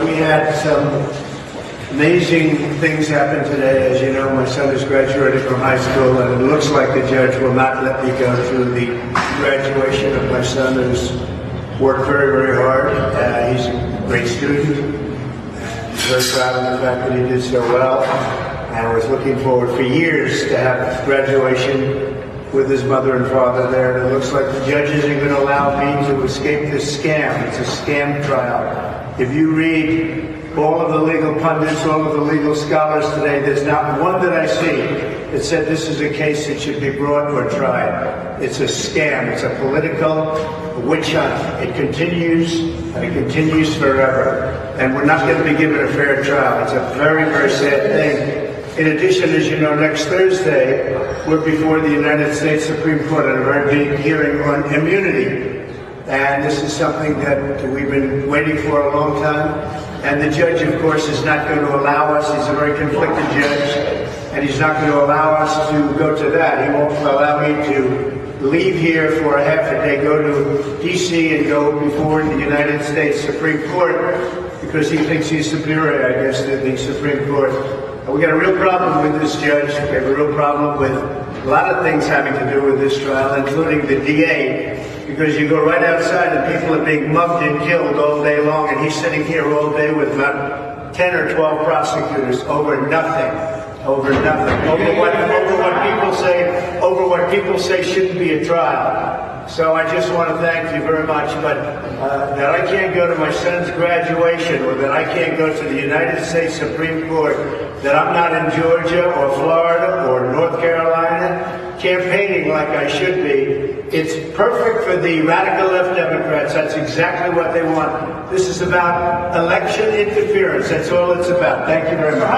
We had some amazing things happen today. As you know, my son is graduating from high school, and it looks like the judge will not let me go through the graduation of my son, who's worked very, very hard. He's a great student. I'm very proud of the fact that he did so well. And I was looking forward for years to have graduation with his mother and father there. And it looks like the judge isn't going to allow me to escape this scam. It's a scam trial. If you read all of the legal pundits, all of the legal scholars today, there's not one that I see that said this is a case that should be brought or tried. It's a scam. It's a political witch hunt. It continues, and it continues forever. And we're not going to be given a fair trial. It's a very, very sad thing. In addition, as you know, next Thursday, we're before the United States Supreme Court on a very big hearing on immunity. And this is something that we've been waiting for a long time. And the judge, of course, is not going to allow us. He's a very conflicted judge, and he's not going to allow us to go to that. He won't allow me to leave here for a half a day, go to D.C. and go before the United States Supreme Court, because he thinks he's superior, I guess, to the Supreme Court. And we got a real problem with this judge. We have a real problem with a lot of things having to do with this trial, including the DA. Because you go right outside and people are being mugged and killed all day long, and he's sitting here all day with about 10 or 12 prosecutors over nothing, over what people say shouldn't be a trial. So I just want to thank you very much, but that I can't go to my son's graduation, or that I can't go to the United States Supreme Court, that I'm not in Georgia or Florida or North Carolina campaigning like I should be. It's perfect for the radical left Democrats. That's exactly what they want. This is about election interference. That's all it's about. Thank you very much.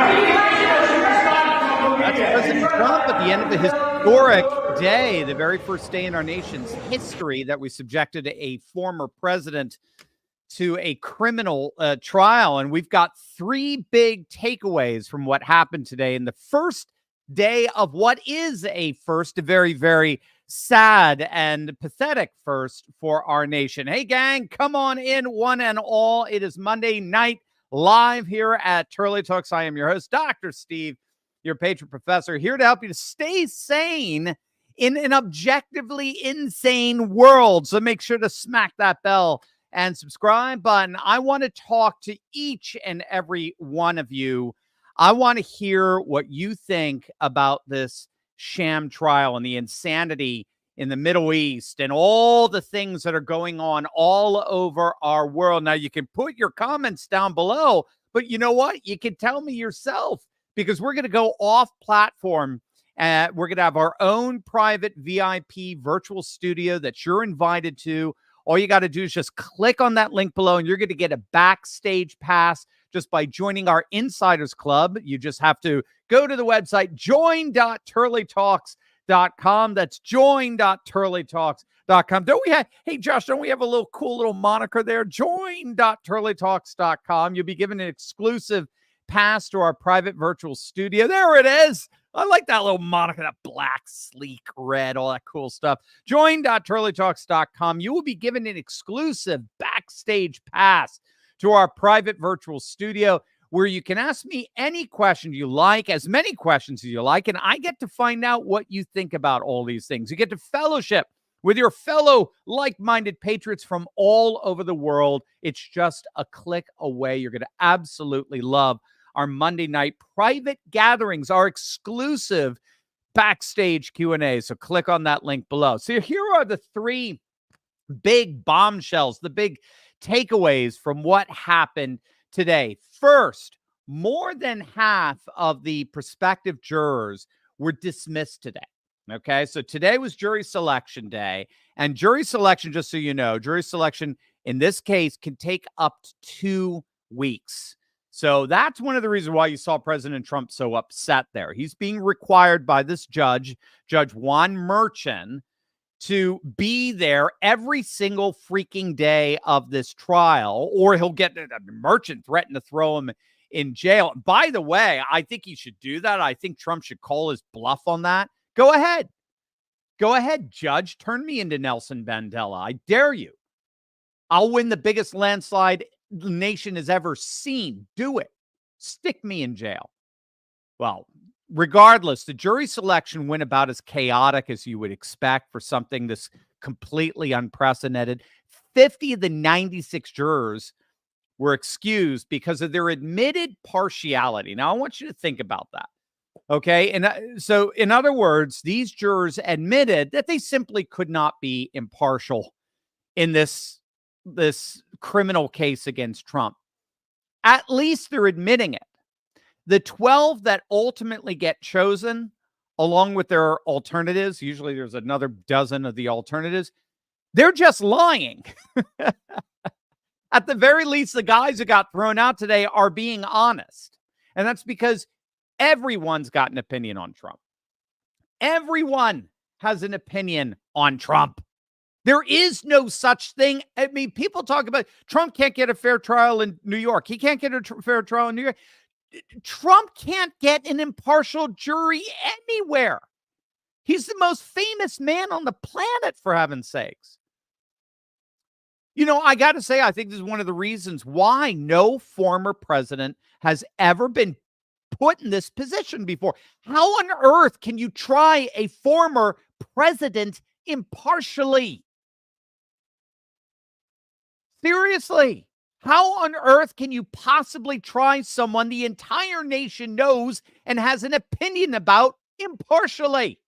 That's President Trump at the end of the historic day, the very first day in our nation's history that we subjected a former president to a criminal trial. And we've got three big takeaways from what happened today in the first day of what is a very, very sad and pathetic first for our nation. Hey, gang, come on in, one and all. It is Monday night live here at Turley Talks. I am your host, Dr. Steve, your patron professor, here to help you to stay sane in an objectively insane world. So make sure to smack that bell and subscribe button. I want to talk to each and every one of you. I want to hear what you think about this sham trial and the insanity in the Middle East and all the things that are going on all over our world. Now, you can put your comments down below, but you know what? You can tell me yourself, because we're going to go off platform. We're going to have our own private VIP virtual studio that you're invited to. All you got to do is just click on that link below, and you're going to get a backstage pass just by joining our Insiders Club. You just have to go to the website, join.turleytalks.com. That's join.turleytalks.com. Hey, Josh, don't we have a cool little moniker there? Join.turleytalks.com. You'll be given an exclusive pass to our private virtual studio. There it is. I like that little moniker, that black, sleek, red, all that cool stuff. Join.turleytalks.com. You will be given an exclusive backstage pass to our private virtual studio, where you can ask me any question you like, as many questions as you like, and I get to find out what you think about all these things. You get to fellowship with your fellow like-minded patriots from all over the world. It's just a click away. You're going to absolutely love our Monday night private gatherings, our exclusive backstage Q&A. So click on that link below. So here are the three big bombshells, the big takeaways from what happened today. First, more than half of the prospective jurors were dismissed today. Okay, so today was jury selection day, and jury selection, just so you know, jury selection in this case can take up to 2 weeks. So that's one of the reasons why you saw President Trump so upset there. He's being required by this judge, Judge Juan Merchan, to be there every single freaking day of this trial, or he'll get Merchant threatened to throw him in jail. By the way, I think he should do that. I think Trump should call his bluff on that. Go ahead. Go ahead, Judge. Turn me into Nelson Mandela. I dare you. I'll win the biggest landslide the nation has ever seen. Do it. Stick me in jail. Well, regardless, the jury selection went about as chaotic as you would expect for something this completely unprecedented. 50 of the 96 jurors were excused because of their admitted partiality. Now, I want you to think about that. Okay. And so, in other words, these jurors admitted that they simply could not be impartial in this criminal case against Trump. At least they're admitting it. The 12 that ultimately get chosen, along with their alternatives, usually there's another dozen of the alternatives, they're just lying. At the very least, the guys who got thrown out today are being honest. And that's because everyone's got an opinion on Trump. Everyone has an opinion on Trump. There is no such thing. I mean, people talk about Trump can't get a fair trial in New York. He can't get a fair trial in New York. Trump can't get an impartial jury anywhere. He's the most famous man on the planet, for heaven's sakes. You know, I got to say, I think this is one of the reasons why no former president has ever been put in this position before. How on earth can you try a former president impartially? Seriously, how on earth can you possibly try someone the entire nation knows and has an opinion about impartially?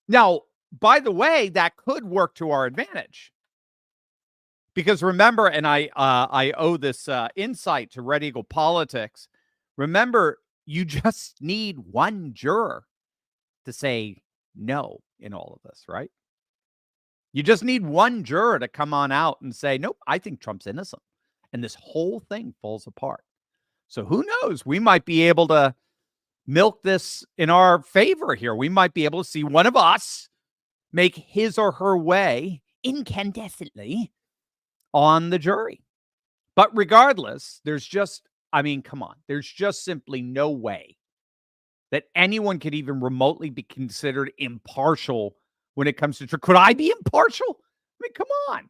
Now, by the way, that could work to our advantage. Because remember, and I owe this insight to Red Eagle Politics. Remember, you just need one juror to say no in all of this, right? You just need one juror to come on out and say, nope, I think Trump's innocent. And this whole thing falls apart. So who knows? We might be able to milk this in our favor here. We might be able to see one of us make his or her way incandescently on the jury. But regardless, there's just, I mean, come on. There's just simply no way that anyone could even remotely be considered impartial when it comes to, could I be impartial? I mean, come on.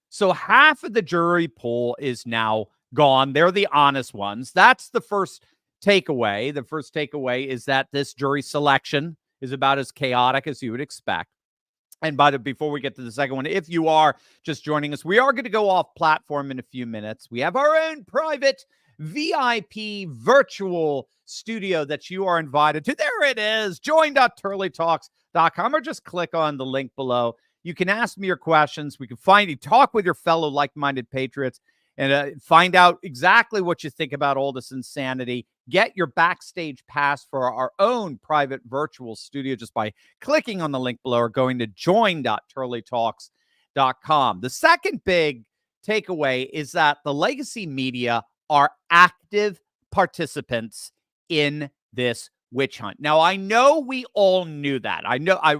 So half of the jury pool is now gone. They're the honest ones. That's the first takeaway. The first takeaway is that this jury selection is about as chaotic as you would expect. And before we get to the second one, if you are just joining us, we are going to go off platform in a few minutes. We have our own private VIP virtual studio that you are invited to. There it is. Join.turleytalks.com or just click on the link below. You can ask me your questions. We can find you, talk with your fellow like-minded patriots, and find out exactly what you think about all this insanity. Get your backstage pass for our own private virtual studio just by clicking on the link below or going to join.turleytalks.com. The second big takeaway is that the legacy media are active participants in this witch hunt. Now, I know we all knew that.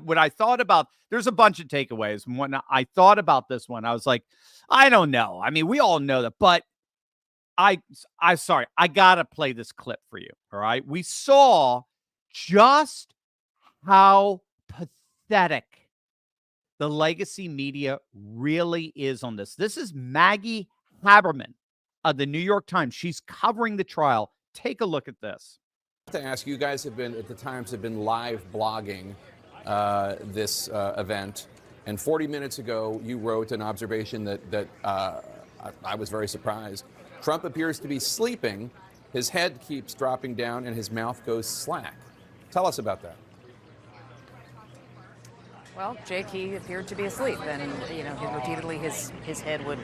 When I thought about, there's a bunch of takeaways. When I thought about this one, I was like, I don't know. I mean, we all know that, but I'm sorry. I got to play this clip for you. All right. We saw just how pathetic the legacy media really is on this. This is Maggie Haberman of the New York Times. She's covering the trial. Take a look at this. To ask, you guys have been, at the Times, have been live blogging this event. And 40 minutes ago, you wrote an observation that I was very surprised. Trump appears to be sleeping. His head keeps dropping down and his mouth goes slack. Tell us about that. Well, Jake, he appeared to be asleep, and repeatedly his head would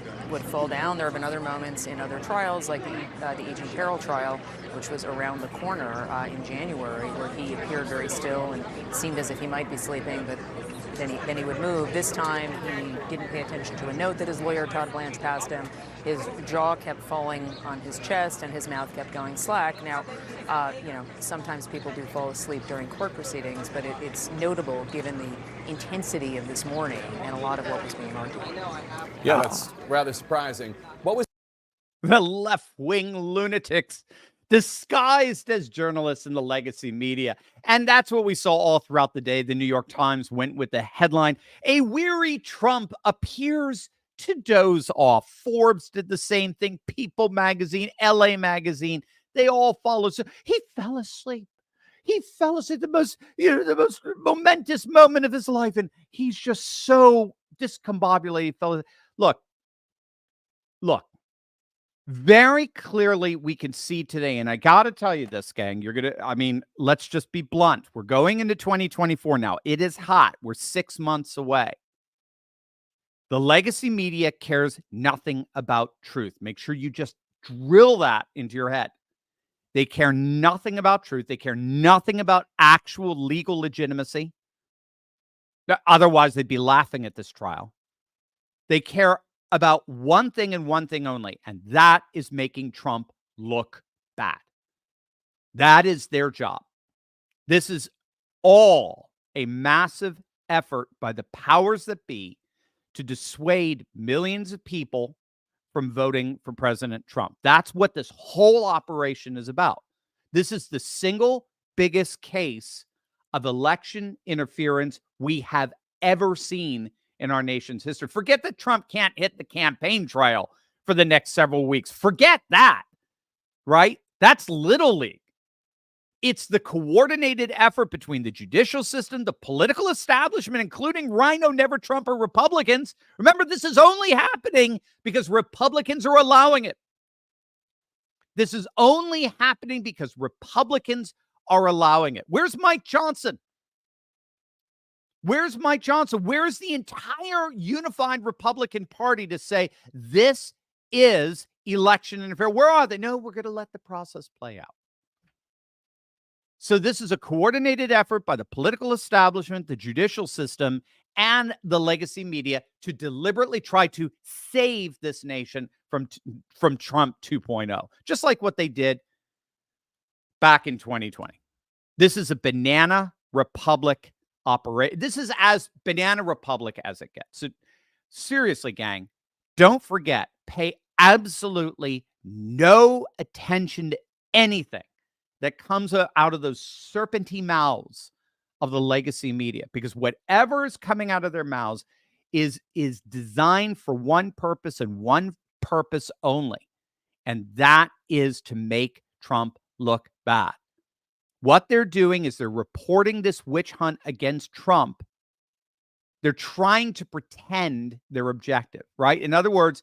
fall down. There have been other moments in other trials, like the Agent Carroll trial, which was around the corner in January, where he appeared very still and seemed as if he might be sleeping, but then he would move. This time, he didn't pay attention to a note that his lawyer, Todd Blanche, passed him. His jaw kept falling on his chest, and his mouth kept going slack. Now, sometimes people do fall asleep during court proceedings, but it's notable given the intensity of this morning and a lot of what was being argued. Yeah, that's rather surprising. What was the left-wing lunatics disguised as journalists in the legacy media? And that's what we saw all throughout the day. The New York Times went with the headline, "A weary Trump appears to doze off. Forbes did the same thing. People magazine, LA magazine, they all followed. So he fell asleep. He fell asleep, the most momentous moment of his life. And he's just so discombobulated. He fell asleep. Look, very clearly we can see today, and I got to tell you this, gang, let's just be blunt. We're going into 2024 now. It is hot. We're 6 months away. The legacy media cares nothing about truth. Make sure you just drill that into your head. They care nothing about truth. They care nothing about actual legal legitimacy. Otherwise, they'd be laughing at this trial. They care about one thing and one thing only, and that is making Trump look bad. That is their job. This is all a massive effort by the powers that be to dissuade millions of people from voting for President Trump. That's what this whole operation is about. This is the single biggest case of election interference we have ever seen in our nation's history. Forget that Trump can't hit the campaign trail for the next several weeks. Forget that, right? That's Little League. It's the coordinated effort between the judicial system, the political establishment, including Rhino Never Trumper Republicans. Remember, this is only happening because Republicans are allowing it. This is only happening because Republicans are allowing it. Where's Mike Johnson? Where's Mike Johnson? Where's the entire unified Republican Party to say this is election interference? Where are they? No, we're going to let the process play out. So this is a coordinated effort by the political establishment, the judicial system, and the legacy media to deliberately try to save this nation from Trump 2.0, just like what they did back in 2020. This is a banana republic operation. This is as banana republic as it gets. So seriously, gang, don't forget, pay absolutely no attention to anything that comes out of those serpentine mouths of the legacy media, because whatever is coming out of their mouths is designed for one purpose and one purpose only, and that is to make Trump look bad. What they're doing is they're reporting this witch hunt against Trump. They're trying to pretend they're objective, right? In other words,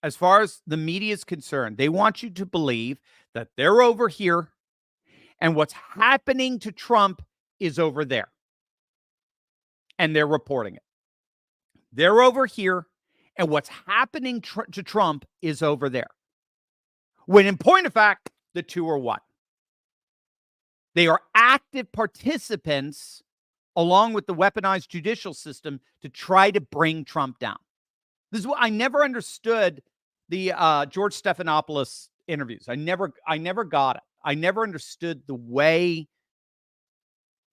as far as the media is concerned, they want you to believe that they're over here and what's happening to Trump is over there. And they're reporting it. They're over here and what's happening to Trump is over there. When in point of fact, the two are one. They are active participants along with the weaponized judicial system to try to bring Trump down. This is what I never understood the George Stephanopoulos interviews. I never got it. I never understood the way,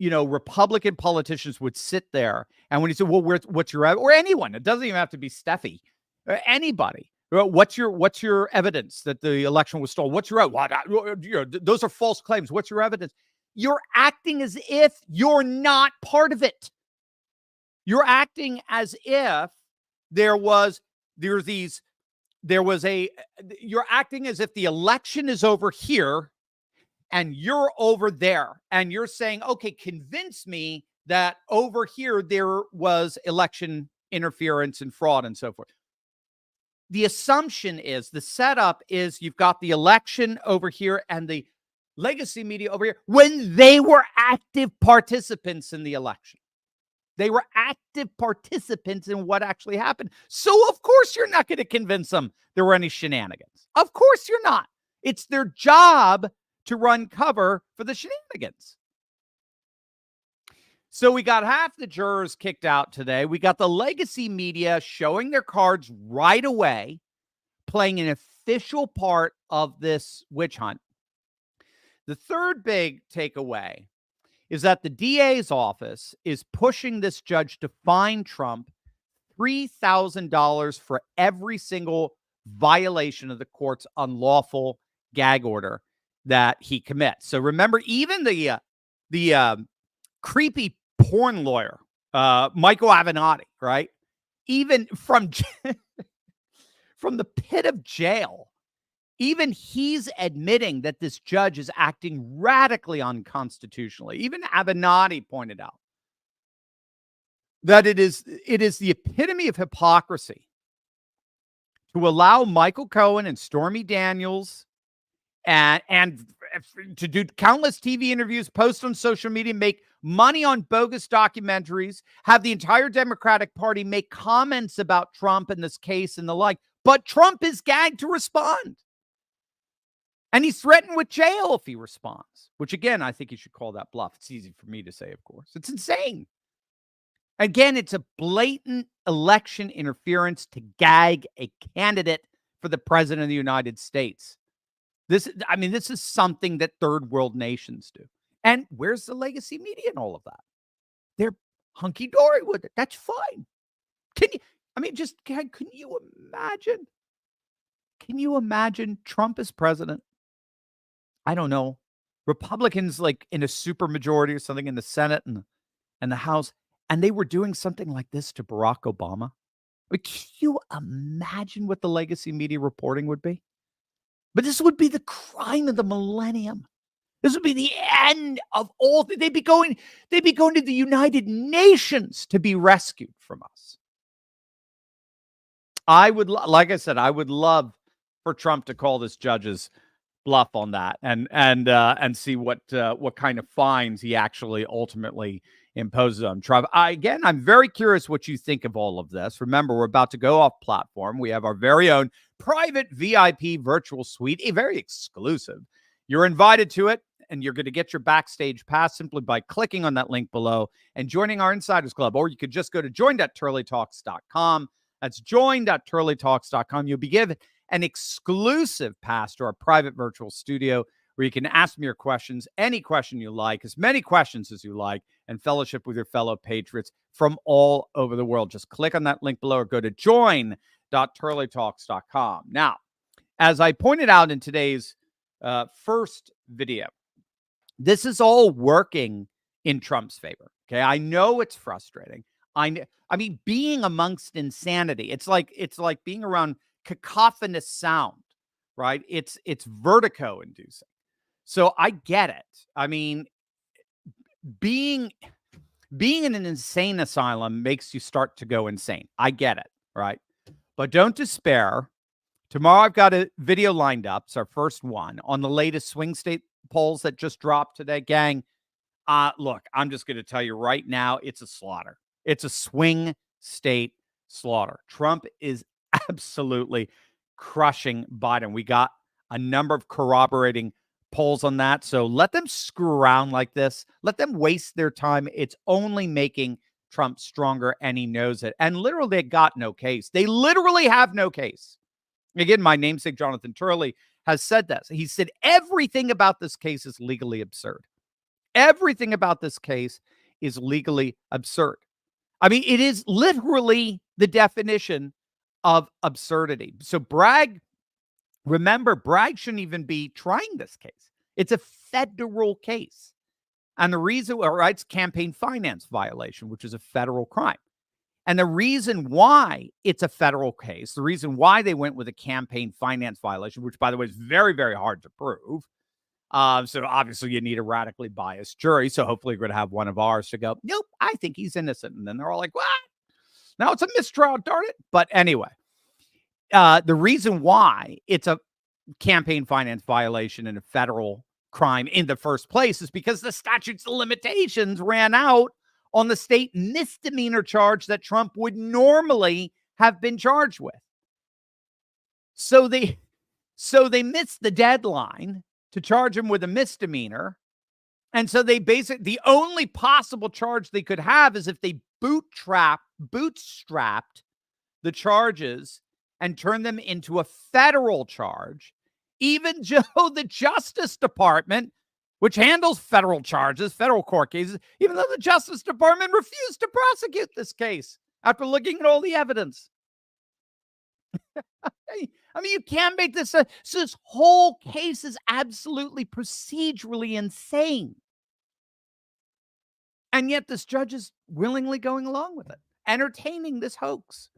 Republican politicians would sit there and when he said, well, what's your, or anyone, it doesn't even have to be Steffi, anybody. What's your evidence that the election was stolen? What's your, those are false claims. What's your evidence? You're acting as if you're not part of it. You're acting as if you're acting as if the election is over here and you're over there. And you're saying, okay, convince me that over here there was election interference and fraud and so forth. The assumption is, the setup is you've got the election over here and the legacy media over here when they were active participants in the election. They were active participants in what actually happened. So, of course, you're not going to convince them there were any shenanigans. Of course, you're not. It's their job to run cover for the shenanigans. So we got half the jurors kicked out today. We got the legacy media showing their cards right away, playing an official part of this witch hunt. The third big takeaway is that the DA's office is pushing this judge to fine Trump $3,000 for every single violation of the court's unlawful gag order that he commits. So remember, even the creepy porn lawyer, Michael Avenatti, right? even from from the pit of jail, even he's admitting that this judge is acting radically unconstitutionally. Even Avenatti pointed out that it is the epitome of hypocrisy to allow Michael Cohen and Stormy Daniels and to do countless TV interviews, post on social media, make money on bogus documentaries, have the entire Democratic Party make comments about Trump in this case and the like. But Trump is gagged to respond. And he's threatened with jail if he responds, which, again, I think you should call that bluff. It's easy for me to say, of course. It's insane. Again, it's a blatant election interference to gag a candidate for the president of the United States. This is something that third world nations do. And where's the legacy media and all of that? They're hunky-dory with it. That's fine. Can you imagine? Can you imagine Trump as president? I don't know. Republicans like in a supermajority or something in the Senate and the House, and they were doing something like this to Barack Obama. Can you imagine what the legacy media reporting would be? But this would be the crime of the millennium. This would be the end of all. They'd be going to the United Nations to be rescued from us. Like I said, I would love for Trump to call this judge's bluff on that and see what kind of fines he actually ultimately imposes on Trump. I'm very curious what you think of all of this. Remember, we're about to go off platform. We have our very own private VIP virtual suite, a very exclusive. You're invited to it, and you're going to get your backstage pass simply by clicking on that link below and joining our Insiders Club. Or you could just go to join.turleytalks.com. That's join.turleytalks.com. You'll be given an exclusive pass to our private virtual studio where you can ask me your questions, any question you like, as many questions as you like, and fellowship with your fellow patriots from all over the world. Just click on that link below or go to join.turleytalks.com. Now, as I pointed out in today's first video, this is all working in Trump's favor. Okay, I know it's frustrating. I mean, being amongst insanity, it's like being around cacophonous sound, right? It's vertigo inducing. So I get it. I mean, being in an insane asylum makes you start to go insane. I get it, right? But don't despair. Tomorrow I've got a video lined up. It's our first one on the latest swing state polls that just dropped today, gang. Look, I'm just going to tell you right now, it's a slaughter. It's a swing state slaughter. Trump is absolutely crushing Biden. We got a number of corroborating polls on that. So let them screw around like this. Let them waste their time. It's only making Trump stronger, and he knows it. And literally, they got no case. They literally have no case. Again, my namesake, Jonathan Turley, has said this. He said everything about this case is legally absurd. Everything about this case is legally absurd. I mean, it is literally the definition of absurdity. So Bragg shouldn't even be trying this case. It's a federal case. And the reason, it's campaign finance violation, which is a federal crime. And the reason why it's a federal case, the reason why they went with a campaign finance violation, which, by the way, is very, very hard to prove. So obviously you need a radically biased jury. So hopefully we're going to have one of ours to go, nope, I think he's innocent. And then they're all like, what? Now it's a mistrial, darn it. But anyway, the reason why it's a campaign finance violation and a federal crime in the first place is because the statutes of limitations ran out on the state misdemeanor charge that Trump would normally have been charged with. So they missed the deadline to charge him with a misdemeanor. And so the only possible charge they could have is if they bootstrapped the charges and turned them into a federal charge. Even the Justice Department, which handles federal charges, federal court cases, even though the Justice Department refused to prosecute this case after looking at all the evidence. I mean, you can't make this. So this whole case is absolutely procedurally insane. And yet this judge is willingly going along with it, entertaining this hoax.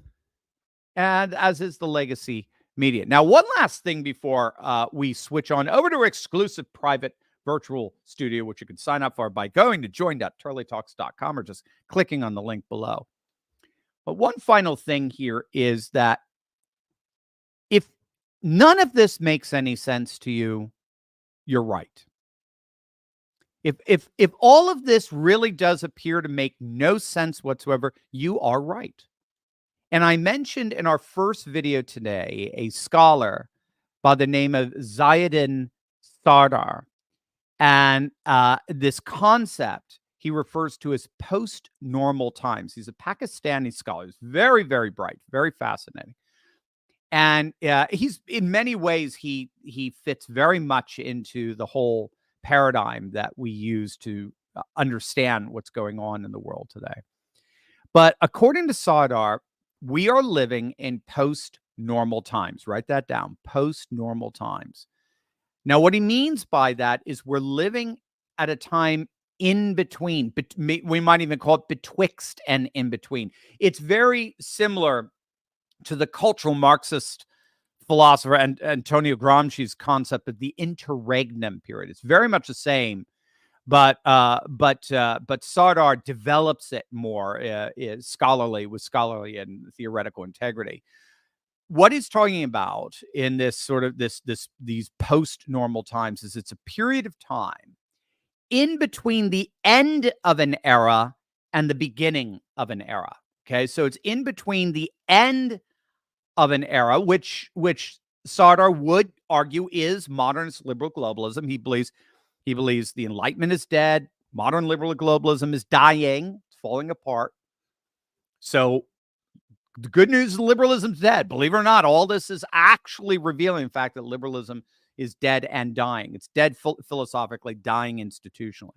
and as is the legacy media. Now, one last thing before we switch on over to our exclusive private virtual studio, which you can sign up for by going to join.turleytalks.com or just clicking on the link below. But one final thing here is that if none of this makes any sense to you, you're right. If all of this really does appear to make no sense whatsoever, you are right. And I mentioned in our first video today a scholar by the name of Zayuddin Sardar, and this concept he refers to as post-normal times. He's a Pakistani scholar. He's very, very bright, very fascinating. And he's in many ways, he fits very much into the whole paradigm that we use to understand what's going on in the world today. But according to Sardar, we are living in post-normal times. Write that down, post-normal times. Now, what he means by that is we're living at a time in between. We might even call it betwixt and in between. It's very similar to the cultural Marxist philosopher and Antonio Gramsci's concept of the interregnum period. It's very much the same, but Sardar develops it more with scholarly and theoretical integrity. What he's talking about in this sort of these post-normal times is it's a period of time in between the end of an era and the beginning of an era. Okay, so it's in between the end of an era, which Sardar would argue is modernist liberal globalism. He believes the Enlightenment is dead, modern liberal globalism is dying, it's falling apart. So the good news is liberalism's dead. Believe it or not, all this is actually revealing the fact that liberalism is dead and dying. It's dead philosophically, dying institutionally.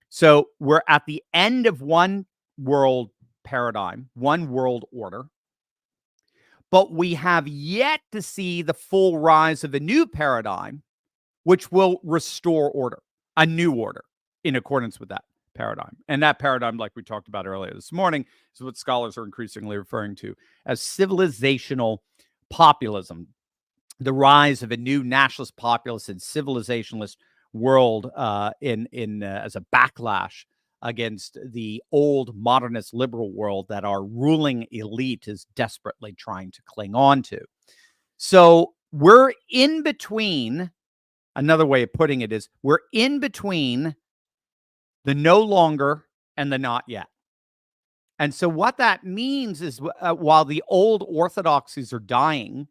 So we're at the end of one world paradigm, one world order. But we have yet to see the full rise of a new paradigm, which will restore order, a new order in accordance with that paradigm. And that paradigm, like we talked about earlier this morning, is what scholars are increasingly referring to as civilizational populism, the rise of a new nationalist, populist, and civilizationalist world as a backlash against the old modernist liberal world that our ruling elite is desperately trying to cling on to. So we're in between. Another way of putting it is we're in between the no longer and the not yet. And so what that means is while the old orthodoxies are dying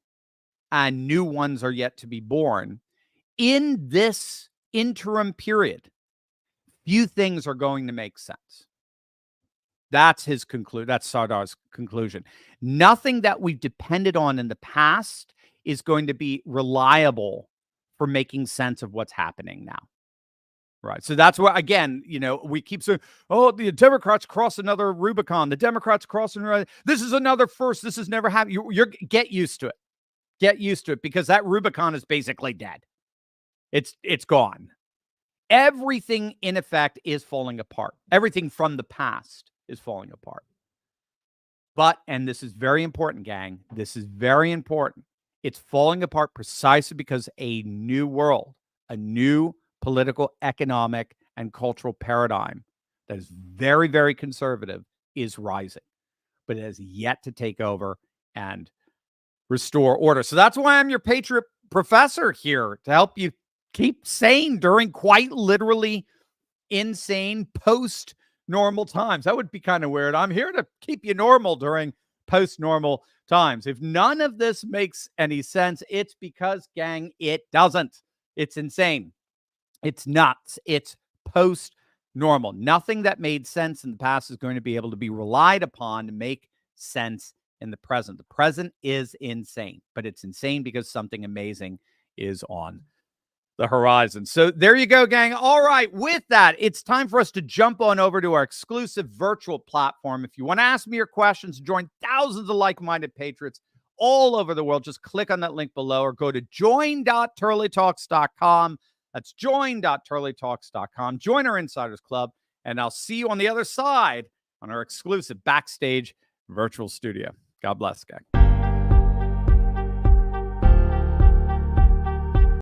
and new ones are yet to be born, in this interim period, few things are going to make sense. That's Sardar's conclusion. Nothing that we've depended on in the past is going to be reliable for making sense of what's happening now. Right. So that's why, again, we keep saying, oh, the Democrats cross another Rubicon. The Democrats cross another. This is another first. This has never happened. Get used to it. Get used to it, because that Rubicon is basically dead. It's gone. Everything, in effect, is falling apart. Everything from the past is falling apart. But, and this is very important, gang, this is very important, it's falling apart precisely because a new world, a new political, economic, and cultural paradigm that is very, very conservative is rising. But it has yet to take over and restore order. So that's why I'm your Patriot professor here, to help you keep sane during quite literally insane post-normal times. That would be kind of weird. I'm here to keep you normal during post-normal times. If none of this makes any sense, it's because, gang, it doesn't. It's insane. It's nuts. It's post-normal. Nothing that made sense in the past is going to be able to be relied upon to make sense in the present. The present is insane, but it's insane because something amazing is on the horizon. So there you go, gang. All right. With that, it's time for us to jump on over to our exclusive virtual platform. If you want to ask me your questions, join thousands of like-minded patriots all over the world, just click on that link below or go to join.turleytalks.com. That's join.turleytalks.com. Join our Insiders Club, and I'll see you on the other side on our exclusive backstage virtual studio. God bless, gang.